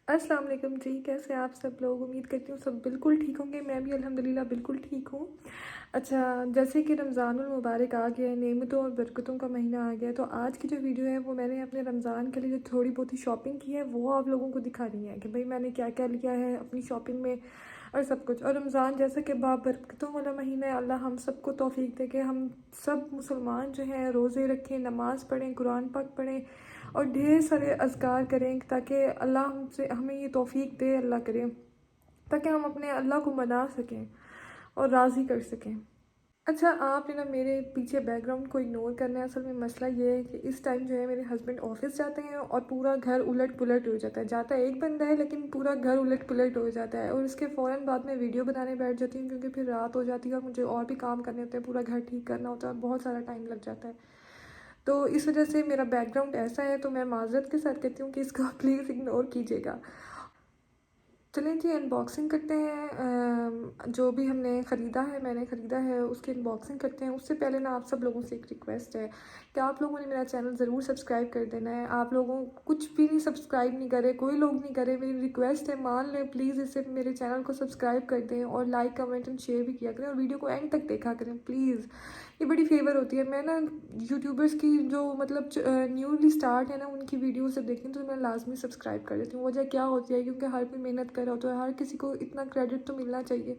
अस्सलाम वालेकुम जी, कैसे हैं आप सब लोग। उम्मीद करती हूँ सब बिल्कुल ठीक होंगे। मैं भी अल्हम्दुलिल्लाह बिल्कुल ठीक हूँ। अच्छा, जैसे कि रमज़ानुल मुबारक आ गया है, नेमतों और बरकतों का महीना आ गया है, तो आज की जो वीडियो है वो मैंने अपने रमज़ान के लिए जो थोड़ी बहुत ही शॉपिंग की है वो आप लोगों को दिखा रही है कि भाई मैंने क्या क्या लिया है अपनी शॉपिंग में और सब कुछ। और रमज़ान जैसा कि बाबरकतों वाला महीना है, अल्लाह हम सबको तौफीक दे कि हम सब मुसलमान जो हैं रोज़े रखें, नमाज़ पढ़ें, कुरान पाक पढ़ें और ढेर सारे अज़कार करें ताकि अल्लाह हमसे हमें ये तौफीक दे, अल्लाह करे ताकि हम अपने अल्लाह को मना सकें और राज़ी कर सकें। अच्छा, आपने ना मेरे पीछे बैकग्राउंड को इग्नोर करना है। असल में मसला ये है कि इस टाइम जो है मेरे हस्बैंड ऑफिस जाते हैं और पूरा घर उलट पुलट हो जाता है। जाता एक बंदा है लेकिन पूरा घर उलट पुलट हो जाता है और उसके फ़ौरन बाद में वीडियो बनाने बैठ जाती हूँ क्योंकि फिर रात हो जाती है और मुझे और भी काम करने होते हैं, पूरा घर ठीक करना होता है और बहुत सारा टाइम लग जाता है। तो इस वजह से मेरा बैकग्राउंड ऐसा है, तो मैं माज़रत के साथ कहती हूँ कि इसको प्लीज़ इग्नोर कीजिएगा। चलें जी, अनबॉक्सिंग करते हैं। जो भी हमने ख़रीदा है, मैंने ख़रीदा है, उसकी अनबॉक्सिंग करते हैं। उससे पहले ना आप सब लोगों से एक रिक्वेस्ट है कि आप लोगों ने मेरा चैनल ज़रूर सब्सक्राइब कर देना है। आप लोगों कुछ भी नहीं सब्सक्राइब नहीं करे, कोई लोग नहीं करे, मेरी रिक्वेस्ट है, मान लें प्लीज़ इसे, मेरे चैनल को सब्सक्राइब कर दें और लाइक कमेंट एंड शेयर भी किया करें और वीडियो को एंड तक देखा करें प्लीज़। ये बड़ी फेवर होती है। मैं ना यूट्यूबर्स की जो मतलब न्यूली स्टार्ट है ना, उनकी वीडियो जब देखती हूँ तो मैं लाजमी सब्सक्राइब कर देती हूँ। वजह क्या होती है, क्योंकि हर कोई मेहनत कर रहा होता है, हर किसी को इतना क्रेडिट तो मिलना चाहिए।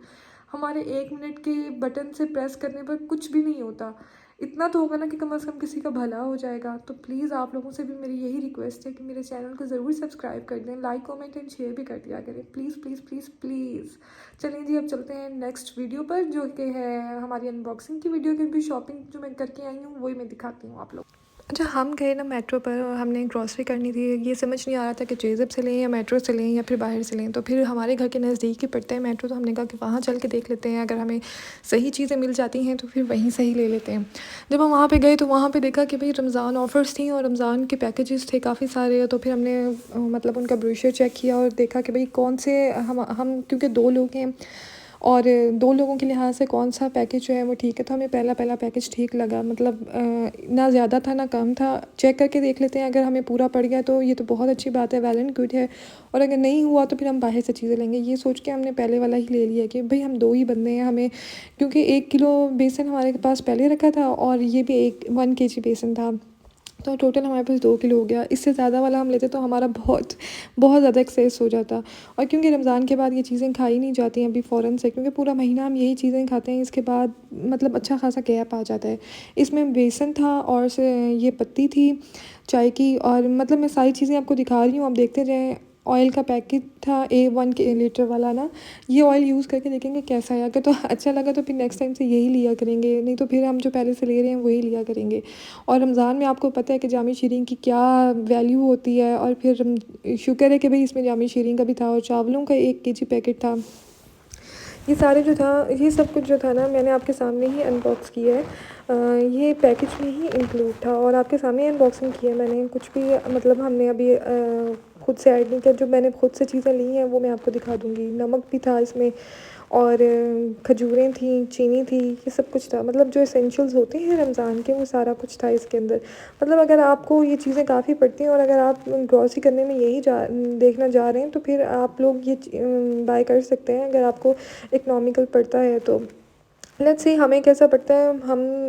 हमारे 1 मिनट के बटन से प्रेस करने पर कुछ भी नहीं होता। इतना तो होगा ना कि कम से कम किसी का भला हो जाएगा। तो प्लीज़ आप लोगों से भी मेरी यही रिक्वेस्ट है कि मेरे चैनल को ज़रूर सब्सक्राइब कर दें, लाइक कमेंट एंड शेयर भी कर दिया करें प्लीज़ प्लीज़ प्लीज़ प्लीज़। चलिए जी, अब चलते हैं नेक्स्ट वीडियो पर जो कि है हमारी अनबॉक्सिंग की वीडियो, क्योंकि शॉपिंग जो मैं करके आई हूँ वही मैं दिखाती हूँ आप लोग। अच्छा, हम गए ना मेट्रो पर और हमने ग्रॉसरी करनी थी। ये समझ नहीं आ रहा था कि जेज़ब से लें या मेट्रो से लें या फिर बाहर से लें। तो फिर हमारे घर के नज़दीक ही पड़ता है मेट्रो, तो हमने कहा कि वहाँ चल के देख लेते हैं, अगर हमें सही चीज़ें मिल जाती हैं तो फिर वहीं से ही ले लेते हैं। जब हम वहाँ पे गए तो वहाँ पे देखा कि भाई रमज़ान ऑफ़र्स थी और रमज़ान के पैकेजेस थे काफ़ी सारे। तो फिर हमने मतलब उनका ब्रोशर चेक किया और देखा कि भाई कौन से हम क्योंकि 2 लोग हैं और 2 लोगों के लिहाज से कौन सा पैकेज जो है वो ठीक है। तो हमें पहला पैकेज ठीक लगा, मतलब ना ज़्यादा था ना कम था। चेक करके देख लेते हैं, अगर हमें पूरा पड़ गया तो ये तो बहुत अच्छी बात है, वेल एंड गुड है। और अगर नहीं हुआ तो फिर हम बाहर से चीज़ें लेंगे। ये सोच के हमने पहले वाला ही ले लिया कि भाई हम 2 ही बंदे हैं, हमें क्योंकि 1 किलो बेसन हमारे पास पहले रखा था और ये भी 1 केजी बेसन था। तो टोटल हमारे पास 2 किलो हो गया। इससे ज़्यादा वाला हम लेते तो हमारा बहुत बहुत ज़्यादा एक्सेस हो जाता। और क्योंकि रमज़ान के बाद ये चीज़ें खाई नहीं जाती हैं अभी फ़ौरन से, क्योंकि पूरा महीना हम यही चीज़ें खाते हैं, इसके बाद मतलब अच्छा खासा गैप आ जाता है। इसमें बेसन था और से ये पत्ती थी चाय की, और मतलब मैं सारी चीज़ें आपको दिखा रही हूँ, आप देखते जाएँ। ऑयल का पैकेट था A1 के लीटर वाला ना, ये ऑयल यूज़ करके देखेंगे कैसा है। अगर तो अच्छा लगा तो फिर नेक्स्ट टाइम से यही लिया करेंगे, नहीं तो फिर हम जो पहले से ले रहे हैं वही लिया करेंगे। और रमज़ान में आपको पता है कि जामी शीरीन की क्या वैल्यू होती है, और फिर शुक्र है कि भाई इसमें जामी शीरीन का भी था और चावलों का 1 केजी पैकेट था। ये सारे जो था, ये सब कुछ जो था ना, मैंने आपके सामने ही अनबॉक्स किया है। ये पैकेज में ही इंक्लूड था और आपके सामने अनबॉक्सिंग की है मैंने। कुछ भी मतलब हमने अभी खुद से ऐड नहीं किया। जो मैंने खुद से चीज़ें ली हैं वो मैं आपको दिखा दूँगी। नमक भी था इसमें और खजूरें थी, चीनी थी, ये सब कुछ था। मतलब जो एसेंशियल्स होते हैं रमज़ान के, वो सारा कुछ था इसके अंदर। मतलब अगर आपको ये चीज़ें काफ़ी पड़ती हैं और अगर आप ग्रॉसरी करने में यही देखना जा रहे हैं तो फिर आप लोग ये बाय कर सकते हैं, अगर आपको इकनॉमिकल पड़ता है तो। लेट्स सी हमें कैसा पड़ता है।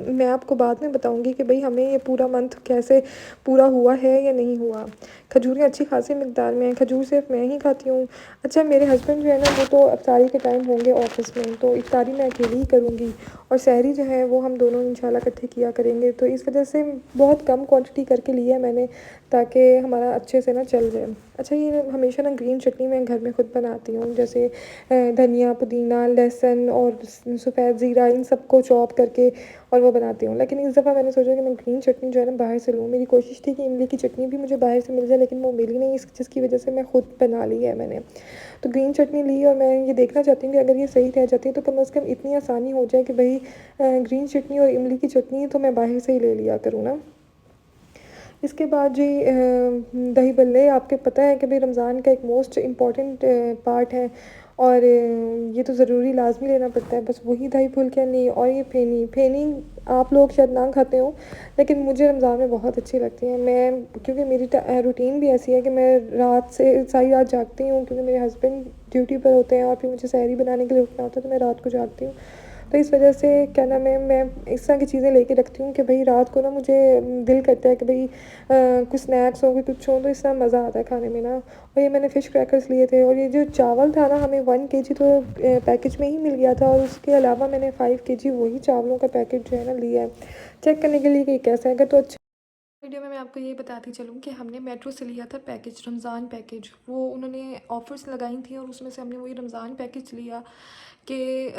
मैं आपको बाद में बताऊंगी कि भाई हमें ये पूरा मंथ कैसे पूरा हुआ है या नहीं हुआ। खजूरें अच्छी खासी मिकदार में हैं, खजूर सिर्फ मैं ही खाती हूँ। अच्छा, मेरे हस्बैंड जो है ना वो तो इफ्तारी के टाइम होंगे ऑफिस में, तो इफ्तारी मैं अकेली ही करूँगी और सहरी जो है वो हम दोनों इंशाल्लाह इकट्ठे किया करेंगे। तो इस वजह से बहुत कम क्वांटिटी करके लिया है मैंने, ताकि हमारा अच्छे से ना चल जाए। अच्छा, ये हमेशा ना ग्रीन चटनी मैं घर में खुद बनाती हूँ, जैसे धनिया, पुदीना, लहसुन और सफ़ेद ज़ीरा, इन सबको चॉप करके और वो बनाती हूँ। लेकिन इस दफ़ा मैंने सोचा कि मैं ग्रीन चटनी जो है ना बाहर से लूँ। मेरी कोशिश थी कि इमली की चटनी भी मुझे बाहर से मिल जाए, लेकिन वो मिली नहीं, जिसकी वजह से मैं खुद बना ली है मैंने। तो ग्रीन चटनी ली और मैं ये देखना चाहती हूँ कि अगर ये सही रह जाती है तो कम से कम इतनी आसानी हो जाए कि भाई ग्रीन चटनी और इमली की चटनी तो मैं बाहर से ही ले लिया करूँ ना। इसके बाद जी दही बल्ले आपके पता है कि भाई रमज़ान का एक मोस्ट इम्पॉर्टेंट पार्ट है और ये तो ज़रूरी लाजमी लेना पड़ता है, बस वही दही फुल्के नहीं। और ये फेनी फेनी आप लोग शायद ना खाते हो, लेकिन मुझे रमज़ान में बहुत अच्छी लगती है। मैं क्योंकि मेरी रूटीन भी ऐसी है कि मैं रात से सारी रात जागती हूँ, क्योंकि मेरे हस्बैंड ड्यूटी पर होते हैं और फिर मुझे सहरी बनाने के लिए उठना होता है, तो मैं रात को जागती हूँ। तो इस वजह से क्या नाम है, मैं इस तरह की चीज़ें लेके रखती हूँ कि भाई रात को ना मुझे दिल करता है कि भाई कुछ स्नैक्स हो, कुछ हो, तो इस तरह मज़ा आता है खाने में ना। और ये मैंने फ़िश क्रैकर्स लिए थे, और ये जो चावल था ना, हमें 1 केजी तो पैकेज में ही मिल गया था, और उसके अलावा मैंने 5 केजी वही चावलों का पैकेट जो है ना लिया है, चेक करने के लिए कि कैसा है। अगर तो अच्छा वीडियो में मैं आपको ये बताती चलूँ कि हमने मेट्रो से लिया था पैकेज, रमज़ान पैकेज। वो उन्होंने ऑफ़र्स लगाई थी और उसमें से हमने वही रमज़ान पैकेज लिया कि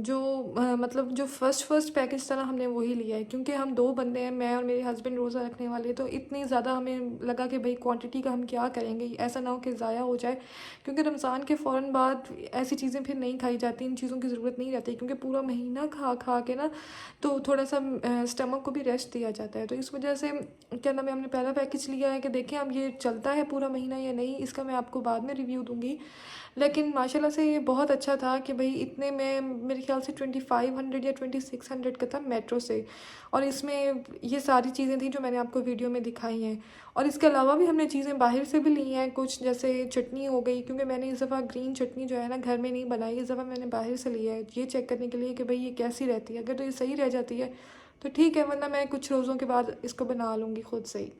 जो मतलब जो फ़र्स्ट पैकेज था ना, हमने वही लिया है, क्योंकि हम 2 बंदे हैं, मैं और मेरे हस्बैंड रोज़ा रखने वाले। तो इतनी ज़्यादा हमें लगा कि भाई क्वांटिटी का हम क्या करेंगे, ऐसा ना हो कि ज़ाया हो जाए, क्योंकि रमज़ान के फ़ौरन बाद ऐसी चीज़ें फिर नहीं खाई जाती, इन चीज़ों की ज़रूरत नहीं रहती, क्योंकि पूरा महीना खा खा के ना तो थोड़ा सा स्टमक को भी रेस्ट दिया जाता है। तो इस वजह से क्या नाम है, हमने पहला पैकेज लिया है कि देखें अब ये चलता है पूरा महीना या नहीं, इसका मैं आपको बाद में रिव्यू दूंगी। लेकिन माशाल्लाह से ये बहुत अच्छा था कि भाई इतने में मेरे ख्याल से 2500 या 2600 का था मेट्रो से, और इसमें ये सारी चीज़ें थी जो मैंने आपको वीडियो में दिखाई हैं। और इसके अलावा भी हमने चीज़ें बाहर से भी ली हैं कुछ, जैसे चटनी हो गई, क्योंकि मैंने इस दफ़ा ग्रीन चटनी जो है ना घर में नहीं बनाई, इस दफ़ा मैंने बाहर से लिया है ये चेक करने के लिए कि भाई ये कैसी रहती है। अगर तो ये सही रह जाती है तो ठीक है, वरना मैं कुछ रोज़ों के बाद इसको बना लूँगी खुद से ही।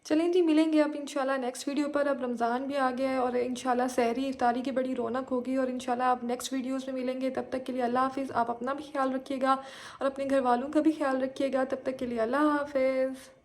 चलें जी, मिलेंगे अब इंशाल्लाह नेक्स्ट वीडियो पर। अब रमज़ान भी आ गया है और इंशाल्लाह सहरी इफ्तारी की बड़ी रौनक होगी, और इंशाल्लाह आप नेक्स्ट वीडियोस में मिलेंगे। तब तक के लिए अल्लाह हाफ़िज़। आप अपना भी ख्याल रखिएगा और अपने घर वालों का भी ख्याल रखिएगा। तब तक के लिए अल्लाह हाफ़िज़।